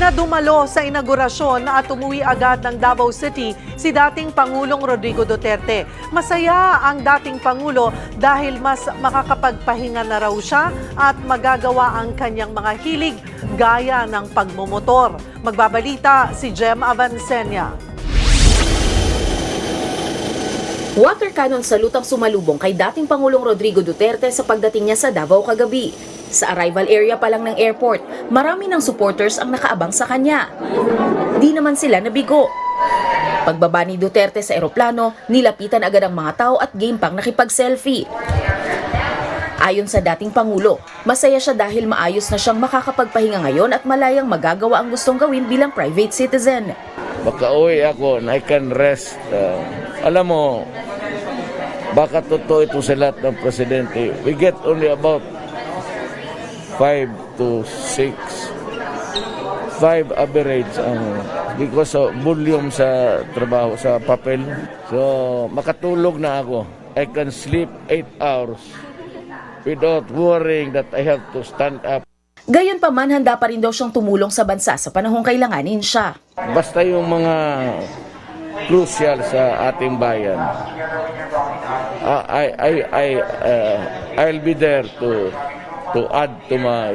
Pinadumalo sa inaugurasyon at umuwi agad ng Davao City si dating Pangulong Rodrigo Duterte. Masaya ang dating Pangulo dahil mas makakapagpahinga na raw siya at magagawa ang kanyang mga hilig gaya ng pagmumotor. Magbabalita si Jem Avancenia. Water cannon salute ang sumalubong kay dating Pangulong Rodrigo Duterte sa pagdating niya sa Davao kagabi. Sa arrival area pa lang ng airport, marami ng supporters ang nakaabang sa kanya. Di naman sila nabigo. Pagbaba ni Duterte sa eroplano, nilapitan agad ang mga tao at game pang nakipag-selfie. Ayon sa dating Pangulo, masaya siya dahil maayos na siyang makakapagpahinga ngayon at malayang magagawa ang gustong gawin bilang private citizen. Makauwi ako and I can rest. Alam mo, baka totoo ito sa lahat ng presidente. We get only about 5 to 6. 5 average because of volume sa trabaho, sa papel. So, makatulog na ako. I can sleep 8 hours without worrying that I have to stand up. Gayon pa man, handa pa rin daw siyang tumulong sa bansa sa panahong kailanganin siya. Basta yung mga crucial sa ating bayan, I'll be there to add to my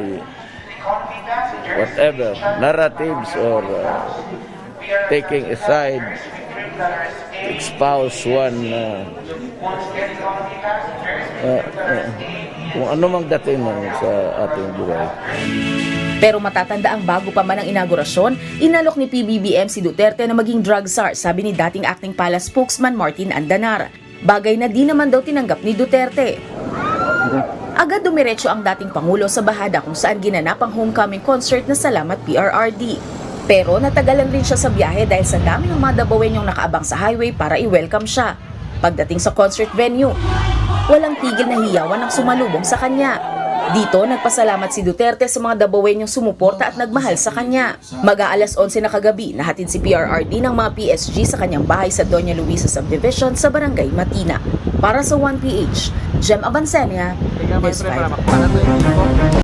whatever narratives or taking aside to espouse one kung ano mang dating sa ating buhay. Pero matatanda ang bago pa man ang inaugurasyon, inalok ni PBBM si Duterte na maging drug czar, sabi ni dating acting palace spokesman Martin Andanar. Bagay na di naman daw tinanggap ni Duterte. Agad dumiretso ang dating Pangulo sa bahada kung saan ginanap ang homecoming concert na Salamat PRRD. Pero natagalan rin siya sa biyahe dahil sa dami ng mga Davaoenyong nakaabang sa highway para i-welcome siya. Pagdating sa concert venue, walang tigil na hiyawan ang sumalubong sa kanya. Dito, nagpasalamat si Duterte sa mga Davaoenyong sumuporta at nagmahal sa kanya. Mag-aalas 11 na kagabi, nahatid si PRRD ng mga PSG sa kanyang bahay sa Doña Luisa Subdivision sa Barangay Matina. Para sa 1PH, Jem Avancenia, News 5.